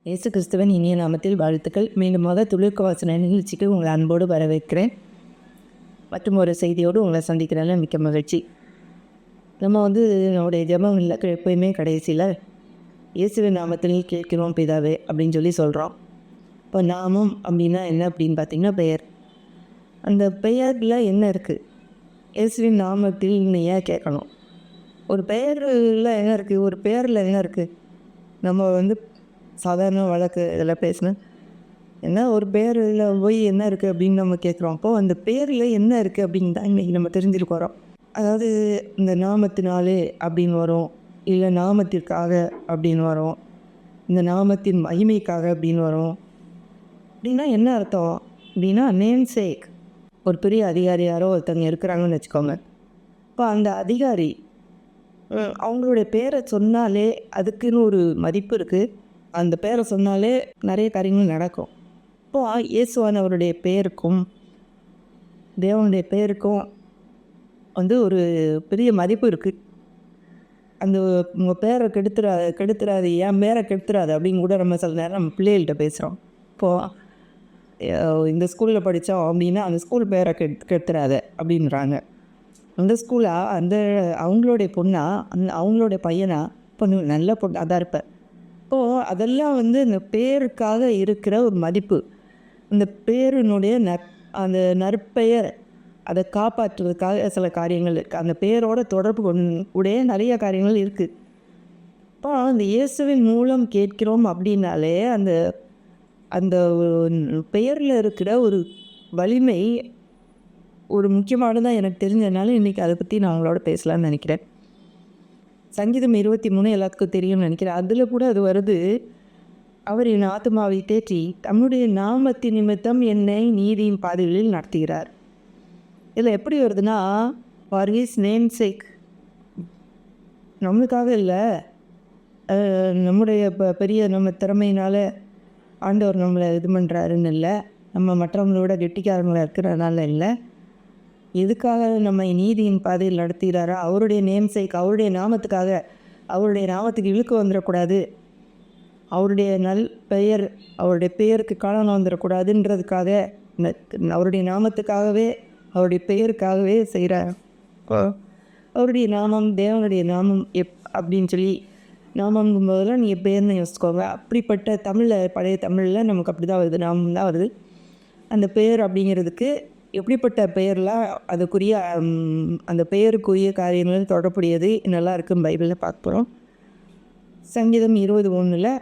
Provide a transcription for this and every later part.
இயேசு கிறிஸ்துவின் இனிய நாமத்தில் வாழ்த்துக்கள். மீண்டுமாக துளிர்க்க வாசனை நிகழ்ச்சிக்கு உங்களை அன்போடு வரவேற்கிறேன். மற்றும் ஒரு செய்தியோடு உங்களை சந்திக்கிறதுல மிக்க மகிழ்ச்சி. நம்ம நம்முடைய ஜெபம் இல்லை எப்போயுமே கடைசியில் இயேசுவின் நாமத்தில் கேட்கிறோம் பிதாவே அப்படின்னு சொல்லி சொல்கிறோம். இப்போ நாமம் அப்படின்னா என்ன அப்படின்னு பார்த்திங்கன்னா பெயர். அந்த பெயரில் என்ன இருக்குது? இயேசுவின் நாமத்தில் நீங்கள் ஏன் கேட்கணும்? ஒரு பெயரில் என்ன இருக்குது? ஒரு பெயரில் என்ன இருக்குது? நம்ம சாதாரண வழக்கு இதில் பேசினேன். என்ன ஒரு பேரில் போய் என்ன இருக்குது அப்படின்னு நம்ம கேட்குறோம். அப்போது அந்த பேரில் என்ன இருக்குது அப்படின்னு தான் இன்றைக்கி நம்ம தெரிஞ்சுட்டு போகிறோம். அதாவது இந்த நாமத்தினாலே அப்படின்னு வரும், இல்லை நாமத்திற்காக அப்படின்னு வரும், இந்த நாமத்தின் மகிமைக்காக அப்படின்னு வரும். அப்படின்னா என்ன அர்த்தம் அப்படின்னா நேம் சேக். ஒரு பெரிய அதிகாரி யாரோ ஒருத்தவங்க இருக்கிறாங்கன்னு வச்சுக்கோங்க. இப்போ அந்த அதிகாரி அவங்களுடைய பேரை சொன்னாலே அதுக்குன்னு ஒரு மதிப்பு இருக்குது. அந்த பேரை சொன்னாலே நிறைய காரியங்கள் நடக்கும். இப்போது இயேசுவானவருடைய பேருக்கும் தேவனுடைய பேருக்கும் ஒரு பெரிய மதிப்பு இருக்குது. அந்த உங்கள் பேரை கெடுத்துறாது என் பேரை கெடுத்துறாது அப்படின்னு கூட நம்ம சில நேரம் நம்ம பிள்ளைகள்கிட்ட பேசுகிறோம். இப்போது இந்த ஸ்கூலில் படித்தோம் அப்படின்னா அந்த ஸ்கூல் பேரை கெடுத்துறாத அப்படின்றாங்க. அந்த ஸ்கூலாக அவங்களுடைய பொண்ணா அவங்களுடைய பையனா இப்போ நல்ல பொண்ணு அதான் இருப்பேன். இப்போது அதெல்லாம் இந்த பேருக்காக இருக்கிற ஒரு மதிப்பு. இந்த பேரினுடைய அந்த நற்பெயர் அதை காப்பாற்றுவதற்காக சில காரியங்கள் இருக்குது. அந்த பேரோட தொடர்பு உடைய நிறைய காரியங்கள் இருக்குது. இப்போ அந்த இயேசுவின் மூலம் கேட்கிறோம் அப்படின்னாலே அந்த அந்த பெயரில் இருக்கிற ஒரு வலிமை ஒரு முக்கியமானதாக எனக்கு தெரிஞ்சதுனால இன்றைக்கி அதை பற்றி நான் அவங்களோட பேசலான்னு நினைக்கிறேன். சங்கீதம் 23 எல்லாத்துக்கும் தெரியும்னு நினைக்கிறேன். அதில் கூட அது வருது, அவர் என் ஆத்மாவை தேற்றி தம்முடைய நாமத்தின் நிமித்தம் என்னை நீதியின் பாதைகளில் நடத்துகிறார். இதில் எப்படி வருதுன்னா ஃபார் ஹிஸ் நேம் சேக். நம்மளுக்காக இல்லை, நம்முடைய பெரிய நம்ம திறமையினால் ஆண்டவர் நம்மளை இது பண்ணுறாருன்னு இல்லை, நம்ம மற்றவங்களோட கெட்டிக்காரங்களாக இருக்கிறதுனால இல்லை, எதுக்காக நம்ம நீதியின் பாதையில் நடத்துகிறாரா? அவருடைய நேம் சேக், அவருடைய நாமத்துக்காக. அவருடைய நாமத்துக்கு இழுக்கு வந்துடக்கூடாது, அவருடைய பெயர் அவருடைய பெயருக்கு காலம் வந்துடக்கூடாதுன்றதுக்காக அவருடைய நாமத்துக்காகவே அவருடைய பெயருக்காகவே செய்கிறார். அவருடைய நாமம் தேவனுடைய நாமம் அப்படின்னு சொல்லி நாமங்கும் போதெல்லாம் நீங்கள் பேர்னு யோசிச்சுக்கோங்க. அப்படிப்பட்ட தமிழில் பழைய தமிழில் நமக்கு அப்படி தான் வருது, நாமம் தான் வருது. அந்த பெயர் அப்படிங்கிறதுக்கு எப்படிப்பட்ட பெயர்லாம் அதுக்குரிய அந்த பெயருக்குரிய காரியங்கள் தொடர்புடையது நல்லா இருக்குன்னு பைபிளில் பார்க்க போகிறோம். சங்கீதம் 21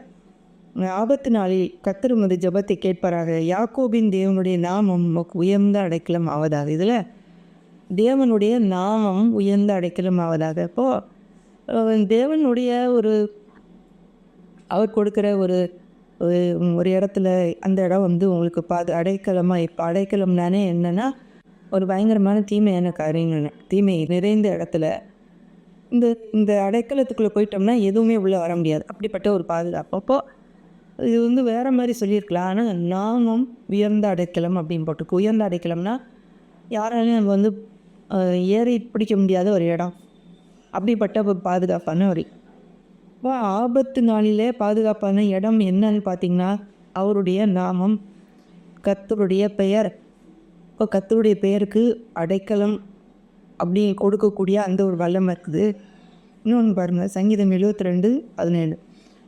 ஆபத்து நாளில் கர்த்தர் உமது ஜெபத்தை கேட்பாராக, யாக்கோபின் தேவனுடைய நாமம் உயர்ந்த அடைக்கலம் ஆவதாக. இதில் தேவனுடைய நாமம் உயர்ந்த அடைக்கலம் ஆவதாக. இப்போது தேவனுடைய அவர் கொடுக்குற ஒரு இடத்துல அந்த இடம் உங்களுக்கு அடைக்கலமாக. இப்போ அடைக்கலம்னானே என்னென்னா ஒரு பயங்கரமான தீமையான காரியங்கள், தீமை நிறைந்த இடத்துல இந்த அடைக்கலத்துக்குள்ளே போயிட்டோம்னா எதுவுமே உள்ளே வர முடியாது. அப்படிப்பட்ட ஒரு பாதுகாப்பு. அப்போது இது வேறு மாதிரி சொல்லியிருக்கலாம். ஆனால் நாமம் உயர்ந்த அடைக்கலம் அப்படின்னு போட்டிருக்கு. உயர்ந்த அடைக்கலம்னா யாராலையும் நம்ம ஏறி பிடிக்க முடியாத ஒரு இடம், அப்படிப்பட்ட ஒரு பாதுகாப்பான ஒரு. இப்போ ஆபத்து நாளிலே பாதுகாப்பான இடம் என்னன்னு பார்த்திங்கன்னா அவருடைய நாமம், கர்த்தருடைய பெயர். இப்போ கர்த்தருடைய பெயருக்கு அடைக்கலம் அப்படி கொடுக்கக்கூடிய அந்த ஒரு வல்லமை இருக்குது. இன்னொன்று பாருங்கள், சங்கீதம் 72:17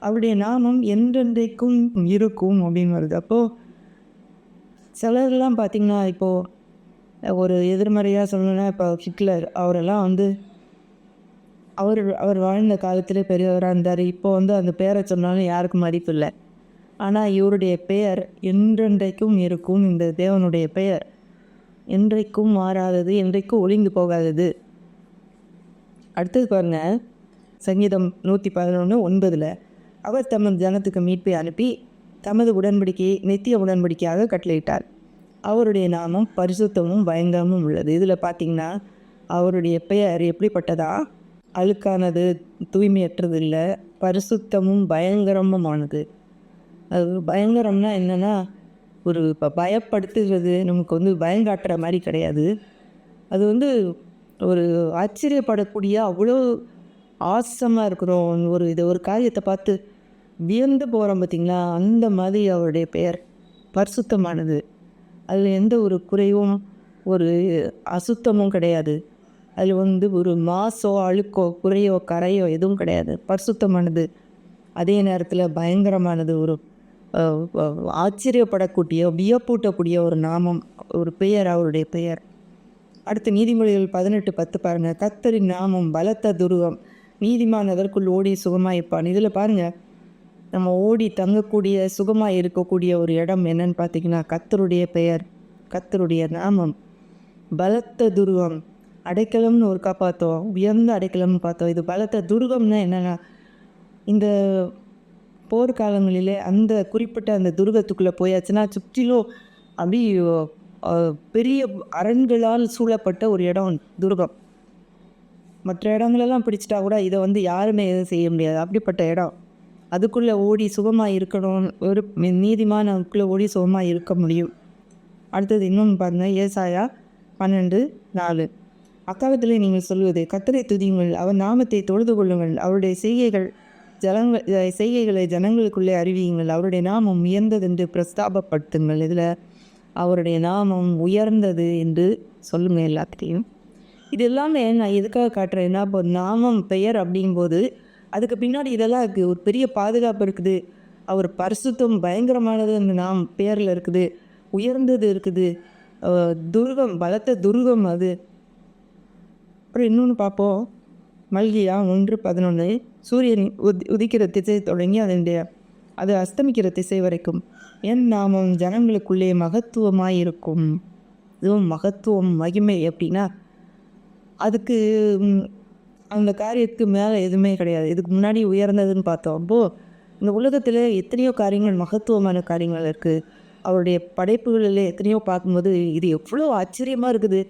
அவருடைய நாமம் என்றென்றைக்கும் இருக்கும் அப்படின்னு வருது. அப்போது சிலர்லாம் பார்த்திங்கன்னா இப்போது ஒரு எதிர்மறையாக சொல்லணுன்னா இப்போ ஹிட்லர் அவரெல்லாம் அவர் வாழ்ந்த காலத்தில் பெரியவராக இருந்தார். இப்போ அந்த பேரை சொன்னாலும் யாருக்கும் மதிப்பு இல்லை. ஆனால் இவருடைய பெயர் என்றென்றைக்கும் இருக்கும். இந்த தேவனுடைய பெயர் என்றைக்கும் மாறாதது, என்றைக்கும் ஒளிந்து போகாதது. அடுத்தது பாருங்கள், சங்கீதம் 111:9 அவர் தமது ஜனத்துக்கு மீட்பை அனுப்பி தமது உடன்படிக்கையை நித்திய உடன்படிக்கையாக கட்டளையிட்டார். அவருடைய நாமம் பரிசுத்தமும் பயங்கரமும் உள்ளது. இதில் பார்த்திங்கன்னா அவருடைய பெயர் எப்படிப்பட்டதா? அழுக்கானது, தூய்மையற்றது இல்லை, பரிசுத்தமும் பயங்கரமுமானது. அது பயங்கரம்னா என்னென்னா இப்போ பயப்படுத்துகிறது, நமக்கு பயங்காட்டுற மாதிரி கிடையாது. அது ஒரு ஆச்சரியப்படக்கூடிய அவ்வளோ ஆசமாக இருக்கிறோம். ஒரு காரியத்தை பார்த்து வியந்து போகிறோம் பார்த்திங்களா, அந்த மாதிரி அவருடைய பெயர் பரிசுத்தமானது. அதில் எந்த ஒரு குறைவும் ஒரு அசுத்தமும் கிடையாது. அதில் ஒரு மாசோ அழுக்கோ குறையோ கரையோ எதுவும் கிடையாது. பரிசுத்தமானது, அதே நேரத்தில் பயங்கரமானது, ஒரு ஆச்சரியப்படக்கூடிய வியப்பூட்டக்கூடிய ஒரு நாமம், ஒரு பெயர், அவருடைய பெயர். அடுத்து நீதிமொழிகள் 18:10 பாருங்கள். கர்த்தரின் நாமம் பலத்த துருவம், நீதிமான் அதற்குள் ஓடி சுகமாயிருப்பான். இதில் பாருங்கள், நம்ம ஓடி தங்கக்கூடிய சுகமாக இருக்கக்கூடிய ஒரு இடம் என்னன்னு பார்த்தீங்கன்னா கர்த்தருடைய பெயர், கர்த்தருடைய நாமம். பலத்த துருவம், அடைக்கலம்னு ஒரு பார்த்தோம், உயர்ந்த அடைக்கலம்னு பார்த்தோம். இது பலத்த துருவம்னா என்னென்னா, இந்த போர்க்காலங்களிலே அந்த குறிப்பிட்ட அந்த துருவத்துக்குள்ளே போயாச்சுன்னா சுற்றிலும் அப்படி பெரிய அரண்களால் சூழப்பட்ட ஒரு இடம் துருகம். மற்ற இடங்களெல்லாம் பிடிச்சிட்டா கூட இதை யாருமே எதுவும் செய்ய முடியாது. அப்படிப்பட்ட இடம். அதுக்குள்ளே ஓடி சுகமாக இருக்கணும். ஒரு நீதிமான் அதுக்குள்ளே ஓடி சுகமாக இருக்க முடியும். அடுத்தது இன்னொன்று பாருங்கள், ஏசாயா 12:4. அக்காலத்திலே நீங்கள் சொல்வது, கர்த்தரை துதியுங்கள், அவர் நாமத்தை தொழுது கொள்ளுங்கள், அவருடைய செய்கைகளை ஜனங்களுக்குள்ளே அறிவியுங்கள், அவருடைய நாமம் உயர்ந்ததென்று பிரஸ்தாபப்படுத்துங்கள். இதில் அவருடைய நாமம் உயர்ந்தது என்று சொல்லுங்கள் எல்லாத்தையும். இது எல்லாமே நான் எதுக்காக காட்டுறேன்னா, இப்போ நாமம் பெயர் அப்படிங்கும்போது அதுக்கு பின்னாடி இதெல்லாம் இருக்குது. ஒரு பெரிய பாதுகாப்பு இருக்குது. அவர் பரிசுத்தம் பயங்கரமானது அந்த பெயரில் இருக்குது. உயர்ந்தது இருக்குது. துருகம், பலத்த துருகம் அது. அப்புறம் இன்னொன்று பார்ப்போம். மல்கியா 1:11. சூரியன் உதிக்கிற திசை தொடங்கி அது அஸ்தமிக்கிற திசை வரைக்கும் என் நாமம் ஜனங்களுக்குள்ளே மகத்துவமாக இருக்கும். இதுவும் மகத்துவம், மகிமை அப்படின்னா அதுக்கு அந்த காரியத்துக்கு மேலே எதுவுமே கிடையாது. இதுக்கு முன்னாடி உயர்ந்ததுன்னு பார்த்தோம். அப்போது இந்த உலகத்தில் எத்தனையோ காரியங்கள், மகத்துவமான காரியங்கள் இருக்குது. அவருடைய படைப்புகளில் எத்தனையோ பார்க்கும்போது இது எவ்வளோ ஆச்சரியமாக இருக்குது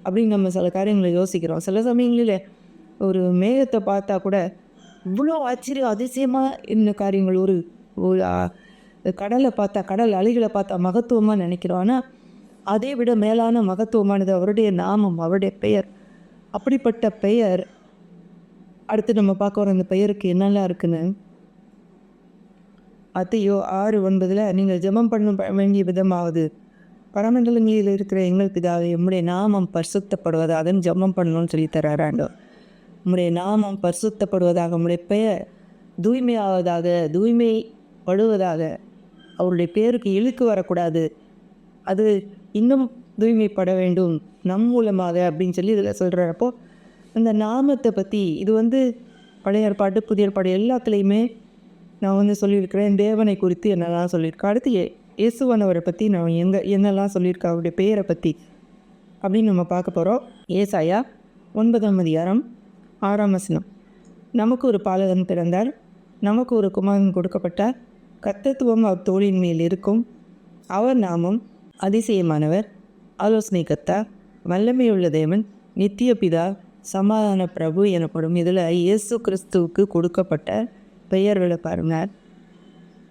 அப்படின்னு நம்ம சில காரியங்களை யோசிக்கிறோம். சில சமயங்களில் ஒரு மேகத்தை பார்த்தா கூட இவ்வளோ ஆச்சரியம் அதிசயமாக இந்த காரியங்கள், ஒரு கடலை பார்த்தா, கடல் அலைகளை பார்த்தா மகத்துவமாக நினைக்கிறோம். ஆனால் அதை விட மேலான மகத்துவமானது அவருடைய நாமம், அவருடைய பெயர். அப்படிப்பட்ட பெயர். அடுத்து நம்ம பார்க்க வர அந்த பெயருக்கு என்னெல்லாம் இருக்குன்னு மத்தேயு 6:9. நீங்கள் ஜெபம் பண்ண வேண்டிய விதமாவது, பரமண்டலங்களில் இருக்கிற எங்கள் பிதாவே, உம்முடைய நாமம் பரிசுத்தப்படுவதாக, அதன் ஜெபம் பண்ணணும்னு சொல்லி தர்றாராண்டோ. உம்முடைய நாமம் பரிசுத்தப்படுவதாக, உம்முடைய பெயர் தூய்மையாவதாக, தூய்மைப்படுவதாக. அவருடைய பேருக்கு இழுக்கு வரக்கூடாது, அது இன்னும் தூய்மைப்பட வேண்டும் நம் மூலமாக அப்படின்னு சொல்லி இதில் சொல்கிறப்போ அந்த நாமத்தை பற்றி இது பழைய ஏற்பாடு புதிய ஏற்பாடு எல்லாத்துலேயுமே நான் சொல்லியிருக்கிறேன். தேவனை குறித்து என்னெல்லாம் சொல்லியிருக்கேன். அடுத்து இயேசுவானவரை பற்றி நான் என்னெல்லாம் சொல்லியிருக்கேன், அவருடைய பெயரை பற்றி அப்படின்னு நம்ம பார்க்க போகிறோம். ஏசாயா 9:6. நமக்கு ஒரு பாலகன் பிறந்தார், நமக்கு ஒரு குமாரன் கொடுக்கப்பட்டார், கர்த்தத்துவம் அவர் தோளின் மேல் இருக்கும். அவர் நாமம் அதிசயமானவர், ஆலோசனை கர்த்தா, வல்லமையுள்ள தேவன், நித்திய பிதா, சமாதான பிரபு எனப்படும். இதில் இயேசு கிறிஸ்துவுக்கு கொடுக்கப்பட்ட பெயர்களை பாருங்கள்.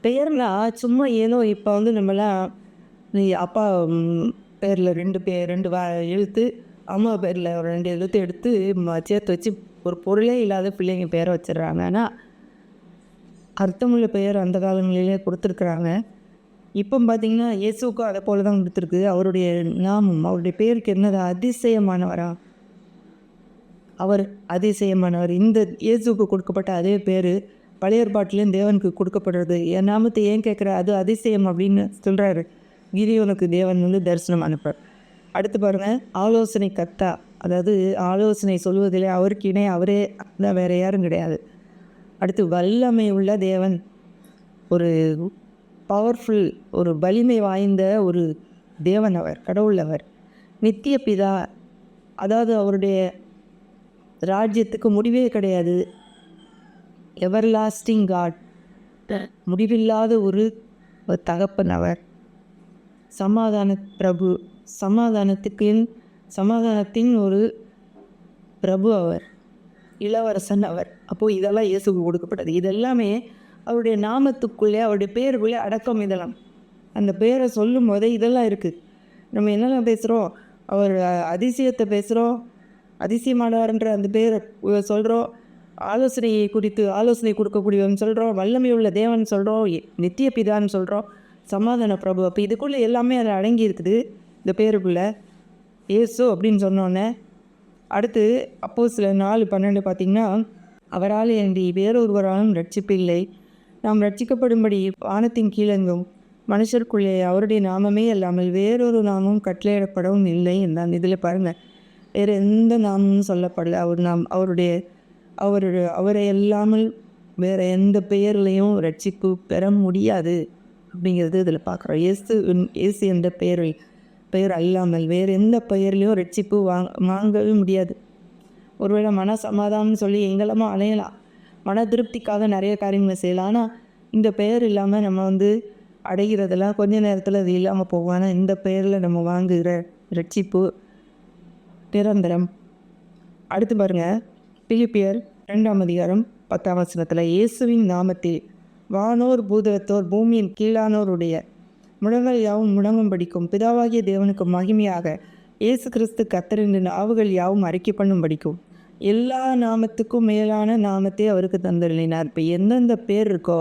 பெயர்லாம் சும்மா ஏதோ இப்போ நம்மளாம் அப்பா பேரில் 2 எழுத்து, அம்மா பேரில் ஒரு 2 எழுத்து எடுத்து சேர்த்து வச்சு ஒரு பொருளே இல்லாத பிள்ளைங்க பேரை வச்சிடுறாங்க. ஆனால் அர்த்தமுள்ள பெயர் அந்த காலங்களிலே கொடுத்துருக்குறாங்க. இப்போ பார்த்திங்கன்னா இயேசுக்கும் அதை போல தான் கொடுத்துருக்கு. அவருடைய நாமம், அவருடைய பேருக்கு என்னது, அதிசயமானவரா. அவர் அதிசயமானவர். இந்த இயேசுக்கு கொடுக்கப்பட்ட அதே பேர் பழைய ஏற்பாட்டிலேயும் தேவனுக்கு கொடுக்கப்படுறது. என் நாமத்தை ஏன் கேட்குற, அது அதிசயம் அப்படின்னு சொல்கிறாரு. கிதியோனுக்கு தேவன் தரிசனம் அனுப்புறார். அடுத்து பாருங்கள், ஆலோசனை கர்த்தா. அதாவது ஆலோசனை சொல்வதிலே அவருக்கு இணை அவரே தான், வேறு யாரும் கிடையாது. அடுத்து வல்லமை உள்ள தேவன், ஒரு பவர்ஃபுல், ஒரு வலிமை வாய்ந்த ஒரு தேவன் அவர், கடவுள் அவர். நித்திய பிதா, அதாவது அவருடைய ராஜ்யத்துக்கு முடிவே கிடையாது. எவர்லாஸ்டிங் காட், முடிவில்லாத ஒரு தகப்பன் அவர். சமாதான பிரபு, சமாதானத்தின் ஒரு பிரபு அவர், இளவரசன் அவர். அப்போது இதெல்லாம் இயேசுக்கு கொடுக்கப்பட்டது. இதெல்லாமே அவருடைய நாமத்துக்குள்ளே, அவருடைய பேருக்குள்ளே அடக்கம். இதெல்லாம் அந்த பேரை சொல்லும் போதே இதெல்லாம் இருக்குது. நம்ம என்னெல்லாம் பேசுகிறோம், அவர் அதிசயத்தை பேசுகிறோம், அதிசயமானவர்ன்ற அந்த பேரை சொல்கிறோம். ஆலோசனையை குறித்து ஆலோசனை கொடுக்கக்கூடியவன் சொல்கிறோம், வல்லமை உள்ள தேவன் சொல்கிறோம், நித்திய பிதான்னு சொல்கிறோம், சமாதான பிரபு. அப்போ இதுக்குள்ளே எல்லாமே அதில் அடங்கி இருக்குது. இந்த பேருக்குள்ளே இயேசு அப்படின்னு சொன்னோன்னே அடுத்து அப்போஸ்தலர் 4:12 பார்த்திங்கன்னா, அவரால் அன்றி வேறொருவராலும் ரட்சிப்பில்லை, நாம் ரட்சிக்கப்படும்படி வானத்தின் கீழெங்கும் மனுஷருக்குள்ளே அவருடைய நாமமே அல்லாமல் வேறொரு நாமம் கட்டளையிடப்படவும் இல்லை என்றான். இதில் பாருங்கள், வேறு எந்த நாமமும் சொல்லப்படலை. அவரை அல்லாமல் வேறு எந்த பெயர்லையும் ரட்சிப்பு பெற முடியாது அப்படிங்கிறது இதில் பார்க்குறோம். இயேசு என்ற பெயர் அல்லாமல் வேறு எந்த பெயர்லையும் ரட்சிப்பு வாங்கவே முடியாது. ஒருவேளை மன சமாதானம்னு சொல்லி எங்கெல்லாமோ அலையலாம், மன திருப்திக்காக நிறைய காரியங்களை செய்யலாம். ஆனால் இந்த பெயர் இல்லாமல் நம்ம அடைகிறதெல்லாம் கொஞ்ச நேரத்தில் அது இல்லாமல் போகும். ஆனால் இந்த பெயரில் நம்ம வாங்குகிற ரட்சிப்பு நிரந்தரம். அடுத்து பாருங்கள், பிலிப்பியர் 2:10 இயேசுவின் நாமத்தில் வானோர் பூதத்தோர் பூமியின் கீழானோருடைய முழங்கள் யாவும் முழங்கும் படிக்கும், பிதாவாகிய தேவனுக்கு மகிமையாக இயேசு கிறிஸ்து கர்த்தர் என்று நாவுகள் யாவும் அறிக்கை பண்ணும் படிக்கும், எல்லா நாமத்துக்கும் மேலான நாமத்தை அவருக்கு தந்தருளினார். இப்போ எந்தெந்த பேர் இருக்கோ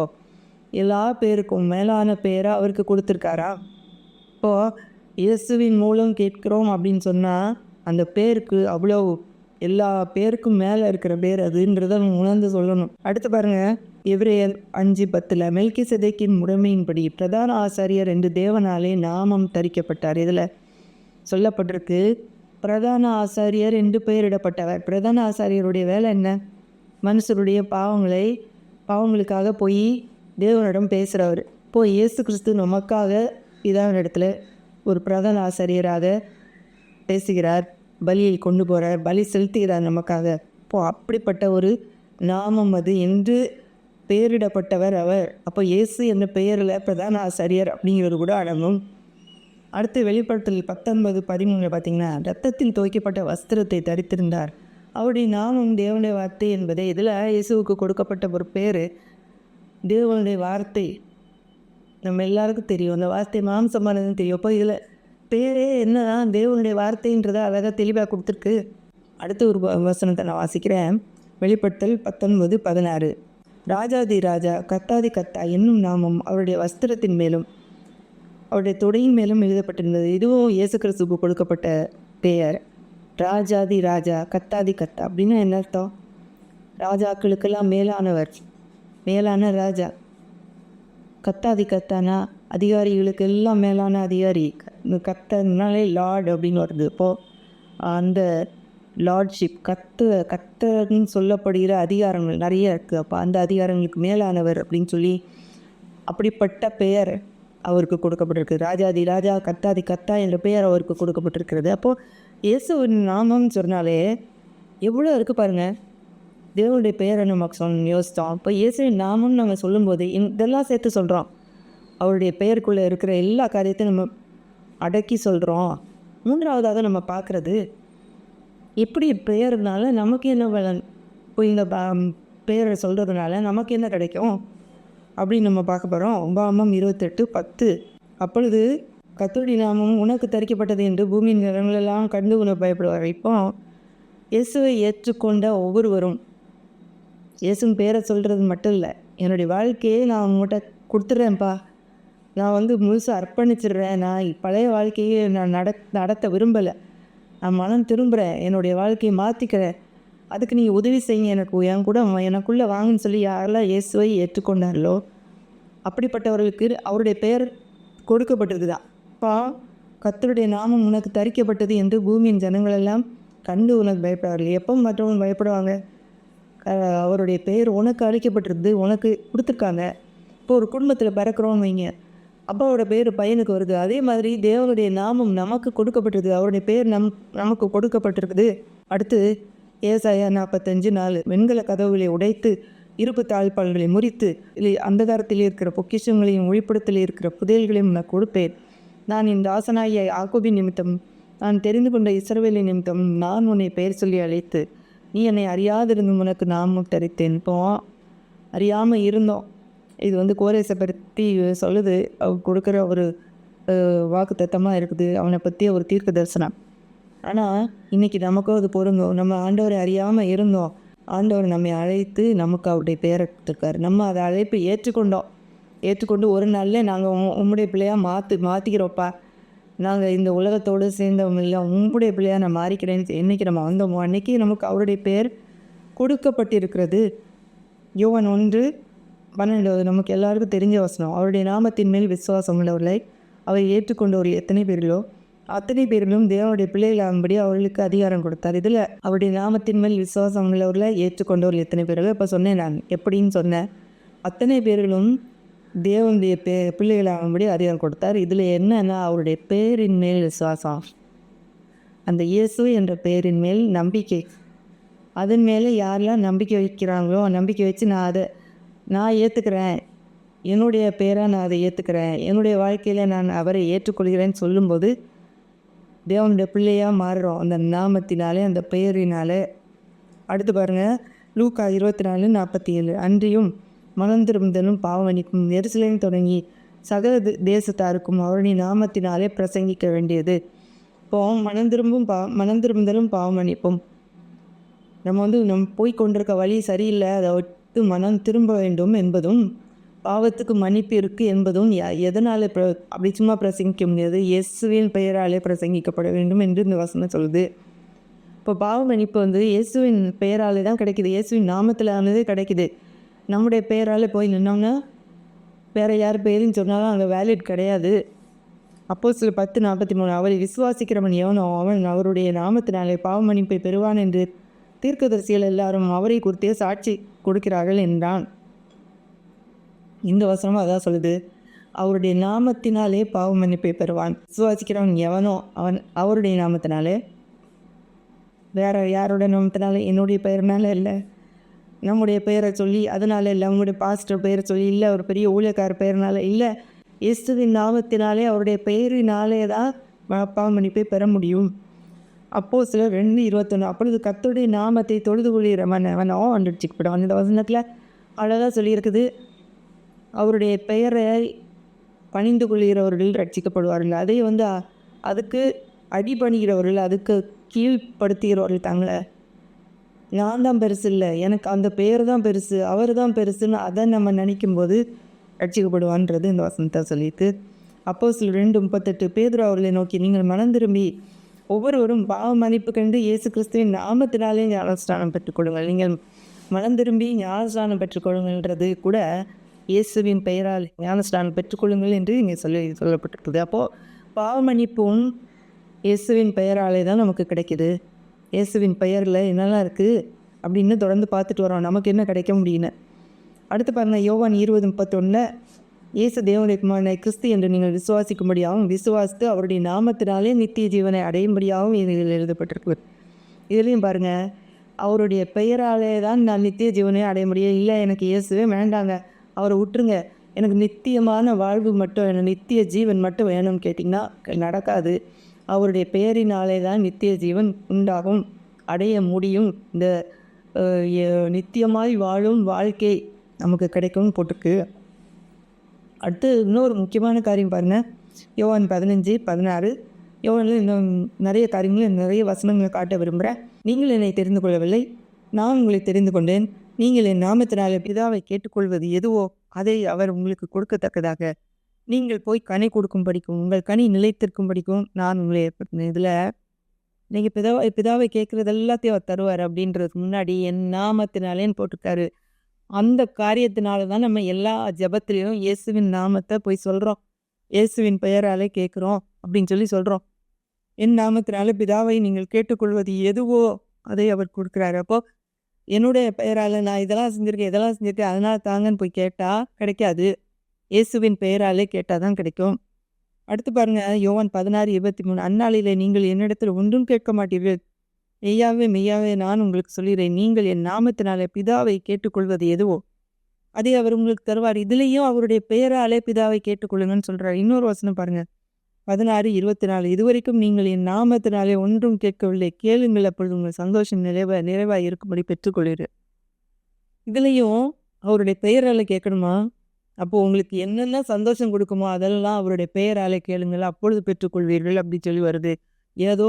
எல்லா பேருக்கும் மேலான பேரை அவருக்கு கொடுத்துருக்காரா? இப்போது இயேசுவின் மூலம் கேட்கிறோம் அப்படின்னு சொன்னால் அந்த பேருக்கு அவ்வளோ எல்லா பேருக்கும் மேலே இருக்கிற பேர் அதுன்றதை நம்ம உணர்ந்து சொல்லணும். அடுத்து பாருங்கள், எபிரேயர் 5:10 மெல்கிசேதேக்கின் முறைமையின்படி பிரதான ஆசாரியர் என்று தேவனாலே நாமம் தரிக்கப்பட்டார். இதில் சொல்லப்பட்டிருக்கு, பிரதான ஆசாரியர் என்று பெயரிடப்பட்டவர். பிரதான ஆசாரியருடைய வேலை என்ன? மனுஷருடைய பாவங்களுக்காக போய் தேவனிடம் பேசுகிறவர். இப்போது இயேசு கிறிஸ்து நமக்காக பிதாவினிடத்தில் ஒரு பிரதான ஆசாரியராக பேசுகிறார், பலியை கொண்டு போகிறார், பலி செலுத்துகிறார் நமக்காக. இப்போது அப்படிப்பட்ட ஒரு நாமம் அது என்று பெயரிடப்பட்டவர் அவர். அப்போ இயேசு என்ற பெயரில் பிரதான ஆசாரியர் அப்படிங்கிறது கூட அடங்கும். அடுத்து வெளிப்படுத்தல் 19:13 பார்த்திங்கன்னா, இரத்தத்தில் துவைக்கப்பட்ட வஸ்திரத்தை தரித்திருந்தார், அவருடைய நாமம் தேவனுடைய வார்த்தை என்பதை. இதில் இயேசுவுக்கு கொடுக்கப்பட்ட ஒரு பேர் தேவனுடைய வார்த்தை. நம்ம எல்லாருக்கும் தெரியும், அந்த வார்த்தை மாம்சமானதுன்னு தெரியும். அப்போ இதில் பேரே என்னன்னா தேவனுடைய வார்த்தைன்றதை அழகாக தெளிவாக கொடுத்துருக்கு. அடுத்த ஒரு வசனத்தை நான் வாசிக்கிறேன். வெளிப்படுத்தல் 19:16 ராஜாதி ராஜா கர்த்தாதி கர்த்தா என்னும் நாமம் அவருடைய வஸ்திரத்தின் மேலும் அவருடைய தொடையின் மேலும் எழுதப்பட்டிருந்தது. இதுவும் இயேசு கிறிஸ்துவுக்கு கொடுக்கப்பட்ட பெயர். ராஜாதி ராஜா கர்த்தாதி கர்த்தா அப்படின்னா என்ன அர்த்தம்? ராஜாக்களுக்கெல்லாம் மேலானவர், மேலான ராஜா. கர்த்தாதி கர்த்தானா அதிகாரிகளுக்கு எல்லாம் மேலான அதிகாரி. கர்த்தர்னாலே லார்ட் அப்படின்னு வருது. இப்போது அந்த லார்ட்ஷிப் கர்த்தர்னு சொல்லப்படுகிற அதிகாரங்கள் நிறைய இருக்குது. அப்போ அந்த அதிகாரங்களுக்கு மேலானவர் அப்படின்னு சொல்லி அப்படிப்பட்ட பெயர் அவருக்கு கொடுக்கப்பட்டிருக்கு. ராஜாதி ராஜா கர்த்தாதி கர்த்தா என்ற பெயர் அவருக்கு கொடுக்கப்பட்டிருக்கிறது. அப்போது இயேசுவின் நாமம்னு சொன்னாலே எவ்வளோ இருக்குது பாருங்கள். தேவனுடைய பெயரை நமக்கு யோசித்தோம். இப்போ இயேசுவின் நாமம்னு நம்ம சொல்லும்போது இதெல்லாம் சேர்த்து சொல்கிறோம். அவருடைய பெயருக்குள்ளே இருக்கிற எல்லா காரியத்தையும் நம்ம அடக்கி சொல்கிறோம். மூன்றாவதாக நம்ம பார்க்குறது, எப்படி பெயர்னால நமக்கு என்ன பலன், இப்போ இந்த பெயரை சொல்கிறதுனால நமக்கு என்ன கிடைக்கும் அப்படின்னு நம்ம பார்க்க போகிறோம். உபாகமம் 28:10 அப்பொழுது கர்த்தருடைய நாமம் உனக்கு தரிக்கப்பட்டது என்று பூமியின் நிலங்களெல்லாம் கண்டு உனக்கு பயப்படுவார். இப்போ இயேசுவை ஏற்றுக்கொண்ட ஒவ்வொருவரும் இயேசுவின் பேரை சொல்கிறது மட்டும் இல்லை, என்னுடைய வாழ்க்கையை நான் உங்கள்கிட்ட கொடுத்துட்றேன்ப்பா, நான் முழுசாக அர்ப்பணிச்சிடுறேன், நான் பழைய வாழ்க்கையை நான் நடத்த விரும்பலை, நான் மனம் திரும்புகிறேன், என்னுடைய வாழ்க்கையை மாற்றிக்கிறேன், அதுக்கு நீங்கள் உதவி செய்யுங்க, எனக்குள்ளே வாங்கன்னு சொல்லி யாரெல்லாம் இயேசுவை ஏற்றுக்கொண்டார்களோ அப்படிப்பட்டவர்களுக்கு அவருடைய பெயர் கொடுக்கப்பட்டிருக்குதான். அப்பா கர்த்தருடைய நாமம் உனக்கு தரிக்கப்பட்டது என்று பூமியின் ஜனங்களெல்லாம் கண்டு உனக்கு பயப்படுவார்கள். எப்போ மற்றவங்க பயப்படுவாங்க? அவருடைய பெயர் உனக்கு அளிக்கப்பட்டிருந்து உனக்கு கொடுத்துருக்காங்க. இப்போ ஒரு குடும்பத்தில் பிறக்கிறோன்னு வைங்க, அப்பாவோட பேர் பையனுக்கு வருது. அதே மாதிரி தேவனுடைய நாமம் நமக்கு கொடுக்கப்பட்டிருக்கு, அவருடைய பேர் நமக்கு கொடுக்கப்பட்டிருக்குது. அடுத்து ஏசாயா 45:4 வெண்கல கதவுகளை உடைத்து இருப்பு தாழ்பால்களை முறித்து அந்தகாரத்தில் இருக்கிற பொக்கிஷங்களையும் ஒளிப்படத்தில் இருக்கிற புதையல்களையும் நான் கொடுப்பேன். நான் இந்த ஆசனாய யாக்கோபின் நிமித்தம், நான் தெரிந்து கொண்ட இஸ்ரவேலின் நிமித்தம் நான் உன்னை பெயர் சொல்லி அழைத்து நீ என்னை அறியாதிருந்தும் உனக்கு நாமம் தரித்தேன். இப்போ அறியாமல் இருந்தோம். இது கோரேசை பற்றி சொல்லுது. அவர் கொடுக்குற ஒரு வாக்கு தத்தமாக இருக்குது, அவனை பற்றிய ஒரு தீர்க்க தரிசனம். ஆனால் இன்றைக்கி நமக்கும் அது பொருந்தும். நம்ம ஆண்டவரை அறியாமல் இருந்தோம், ஆண்டவர் நம்மை அழைத்து நமக்கு அவருடைய பெயரை கொடுத்துருக்காரு. நம்ம அதை அழைப்பை ஏற்றுக்கொண்டு ஒரு நாளில் நாங்கள் உம்முடைய பிள்ளையாக மாற்றிக்கிறோப்பா, நாங்கள் இந்த உலகத்தோடு சேர்ந்தவங்க இல்லை, உம்முடைய பிள்ளையாக நான் மாறிக்கிறேன்னு என்றைக்கு நம்ம வந்தோமோ அன்றைக்கி நமக்கு அவருடைய பெயர் கொடுக்கப்பட்டிருக்கிறது. யோவான் 1:12 நமக்கு எல்லாருக்கும் தெரிஞ்ச வசனம். அவருடைய நாமத்தின் மேல் விசுவாசம் உள்ளவர்களை அவை ஏற்றுக்கொண்டவர்கள் எத்தனை பேர்களோ அத்தனை பேர்களும் தேவனுடைய பிள்ளைகளாகும்படி அவர்களுக்கு அதிகாரம் கொடுத்தார். இதில் அவருடைய நாமத்தின் மேல் விசுவாசம் உள்ளவர்களை ஏற்றுக்கொண்டவர்கள் எத்தனை பேர்களோ இப்போ சொன்னேன். நான் எப்படின்னு சொன்னேன், அத்தனை பேர்களும் தேவனுடைய பிள்ளைகளாகும்படி அதிகாரம் கொடுத்தார். இதில் என்னன்னா அவருடைய பேரின் மேல் விசுவாசம், அந்த இயேசு என்ற பெயரின் மேல் நம்பிக்கை. அதன் மேலே யாரெல்லாம் நம்பிக்கை வைக்கிறாங்களோ நம்பிக்கை வச்சு நான் ஏற்றுக்கிறேன், என்னுடைய பேராக நான் அதை ஏற்றுக்கிறேன், என்னுடைய வாழ்க்கையில் நான் அவரை ஏற்றுக்கொள்கிறேன்னு சொல்லும்போது தேவனுடைய பிள்ளையாக மாறுறோம் அந்த நாமத்தினாலே, அந்த பெயரினாலே. அடுத்து பாருங்கள், லூக்கா 24:47 அன்றியும் மனம் திரும்புதலும் பாவமன்னிப்பும் எருசலேம் தொடங்கி சகல தேசத்தாருக்கும் அவருடைய நாமத்தினாலே பிரசங்கிக்க வேண்டியது. இப்போ மனம் திரும்புதலும் பாவமன்னிப்பும். நம்ம போய் கொண்டிருக்க வழி சரியில்லை, அதை விட்டு மனம் திரும்ப வேண்டும் என்பதும் பாவத்துக்கு மன்னிப்பு இருக்குது என்பதும் எதனால் அப்படி சும்மா பிரசங்கிக்க முடியாது, இயேசுவின் பெயராலே பிரசங்கிக்கப்பட வேண்டும் என்று இந்த வசனம் சொல்லுது. இப்போ பாவ மன்னிப்பு இயேசுவின் பெயராலே தான் கிடைக்குது, இயேசுவின் நாமத்திலானதே கிடைக்குது. நம்முடைய பெயரால் போய் நின்னோம்னா வேறு யார் பெயருன்னு சொன்னாலும் அங்கே வேலிட் கிடையாது. அப்போஸ்தலர் 10:43 அவரை விசுவாசிக்கிறவன் எவனோ அவன் அவருடைய நாமத்தினாலே பாவ மன்னிப்பை பெறுவான் என்று தீர்க்கதரிசிகள் எல்லாரும் அவரை குறித்தே சாட்சி கொடுக்கிறார்கள் என்றான். இந்த வசனமும் அதான் சொல்லுது, அவருடைய நாமத்தினாலே பாவ மன்னிப்பை பெறுவான். விசுவாசிக்கிறவன் எவனோ அவன் அவருடைய நாமத்தினாலே, வேறு யாரோட நாமத்தினாலே, என்னுடைய பெயர்னால இல்லை, நம்முடைய பெயரை சொல்லி அதனால இல்லை, அவங்களுடைய பாஸ்டர் பெயரை சொல்லி இல்லை, ஒரு பெரிய ஊழியக்கார பெயர்னால இல்லை, இயேசுவின் நாமத்தினாலே அவருடைய பெயரினாலே தான் பாவ மன்னிப்பை பெற முடியும். அப்போஸ்தலர் 2:21 அப்பொழுது கர்த்தருடைய நாமத்தை தொழுது கொள்கிறவன் வந்துடுச்சுக்கிட்டோம். அந்த வசனத்தில் அழகாக சொல்லியிருக்குது, அவருடைய பெயரை பணிந்து கொள்கிறவர்கள் ரட்சிக்கப்படுவார்கள். அதே அதுக்கு அடிபணிகிறவர்கள், அதுக்கு கீழ்ப்படுத்துகிறவர்கள் தங்களை நான் தான் பெருசு இல்லை, எனக்கு அந்த பெயர் தான் பெருசு, அவர் தான் பெருசுன்னு அதை நம்ம நினைக்கும்போது ரட்சிக்கப்படுவான்றது இந்த வசனத்தை சொல்லிட்டு. அப்போஸ்தலர் 2:38 பேதுரு அவர்களை நோக்கி நீங்கள் மனம் திரும்பி ஒவ்வொருவரும் பாவ மன்னிப்பு கண்டு இயேசு கிறிஸ்துவின் நாமத்தினாலே ஞானஸ்நானம் பெற்றுக்கொள்ளுங்கள். நீங்கள் மனம் திரும்பி ஞானஸ்நானம் பெற்றுக்கொள்ளுங்கள்ன்றது கூட இயேசுவின் பெயரால் ஞானஸ்நானம் பெற்றுக்கொள்ளுங்கள் என்று இங்கே சொல்லப்பட்டிருக்குது. அப்போது பாவ மன்னிப்பும் இயேசுவின் பெயராலே தான் நமக்கு கிடைக்கிது. இயேசுவின் பெயரில் என்னெல்லாம் இருக்குது அப்படின்னு தொடர்ந்து பார்த்துட்டு வரோம், நமக்கு என்ன கிடைக்க முடியுன்னு. அடுத்து பாருங்கள், யோவான் 20:31 இயேசு தேவனுடைய குமாரனை கிறிஸ்து என்று நீங்கள் விசுவாசிக்கும்படியாகவும் விசுவாசித்து அவருடைய நாமத்தினாலே நித்திய ஜீவனை அடையும்படியாகவும் இதில் எழுதப்பட்டிருக்கு. இதுலேயும் பாருங்கள், அவருடைய பெயராலே தான் நான் நித்திய ஜீவனை அடைய முடியும், இல்லை எனக்கு இயேசுவே வேண்டாங்க, அவரை விட்டுருங்க, எனக்கு நித்தியமான வாழ்வு மட்டும் வேணும், நித்திய ஜீவன் மட்டும் வேணும்னு கேட்டிங்கன்னா நடக்காது. அவருடைய பெயரினாலே தான் நித்திய ஜீவன் உண்டாகும், அடைய முடியும். இந்த நித்தியமாய் வாழும் வாழ்க்கை நமக்கு கிடைக்கும்னு போட்டிருக்கு. அடுத்து இன்னொரு முக்கியமான காரியம் பாருங்கள், யோவான் 15:16 யோவானில் இன்னும் நிறைய காரியங்கள் நிறைய வசனங்களை காட்ட விரும்புகிறேன். நீங்கள் என்னை தெரிந்து கொள்ளவில்லை, நான் உங்களை தெரிந்து கொண்டேன், நீங்கள் என் நாமத்தினாலே பிதாவை கேட்டுக்கொள்வது எதுவோ அதை அவர் உங்களுக்கு கொடுக்கத்தக்கதாக நீங்கள் போய் கனி கொடுக்கும் படிக்கும், உங்கள் கனி நிலைத்திருக்கும் படிக்கும் நான் உங்களை ஏற்படுத்தினேன். இதில் நீங்கள் பிதாவை கேட்குறது எல்லாத்தையும் அவர் தருவார் அப்படின்றதுக்கு முன்னாடி என் நாமத்தினாலேன்னு போட்டிருக்காரு. அந்த காரியத்தினால தான் நம்ம எல்லா ஜபத்திலையும் இயேசுவின் நாமத்தை போய் சொல்கிறோம், இயேசுவின் பெயராலே கேட்குறோம் அப்படின்னு சொல்கிறோம். என் நாமத்தினால பிதாவை நீங்கள் கேட்டுக்கொள்வது எதுவோ அதை அவர் கொடுக்குறாரு. அப்போது என்னுடைய பெயரால் நான் இதெல்லாம் செஞ்சுருக்கேன் அதனால தாங்கன்னு போய் கேட்டால் கிடைக்காது, இயேசுவின் பெயராலே கேட்டால் தான் கிடைக்கும். அடுத்து பாருங்கள், யோவான் 16:23 அந்நாளிலே நீங்கள் என்னிடத்தில் ஒன்றும் கேட்க மாட்டீர்கள், மெய்யாவே நான் உங்களுக்கு சொல்கிறேன், நீங்கள் என் நாமத்தினாலே பிதாவை கேட்டுக்கொள்வது எதுவோ அதை அவர் உங்களுக்கு தருவார். இதுலேயும் அவருடைய பெயராலே பிதாவை கேட்டுக்கொள்ளுங்கன்னு சொல்கிறார். இன்னொரு வசனம் பாருங்கள், 16:24 இதுவரைக்கும் நீங்கள் என் நாமத்தினாலே ஒன்றும் கேட்கவில்லை, கேளுங்கள் அப்பொழுது உங்கள் சந்தோஷம் நிறைவாக இருக்கும்படி பெற்றுக்கொள்கிறேன். இதுலேயும் அவருடைய பெயரால் கேட்கணுமா? அப்போது உங்களுக்கு என்னென்ன சந்தோஷம் கொடுக்குமோ அதெல்லாம் அவருடைய பெயராலே கேளுங்கள், அப்பொழுது பெற்றுக்கொள்வீர்கள் அப்படி சொல்லி வருது. ஏதோ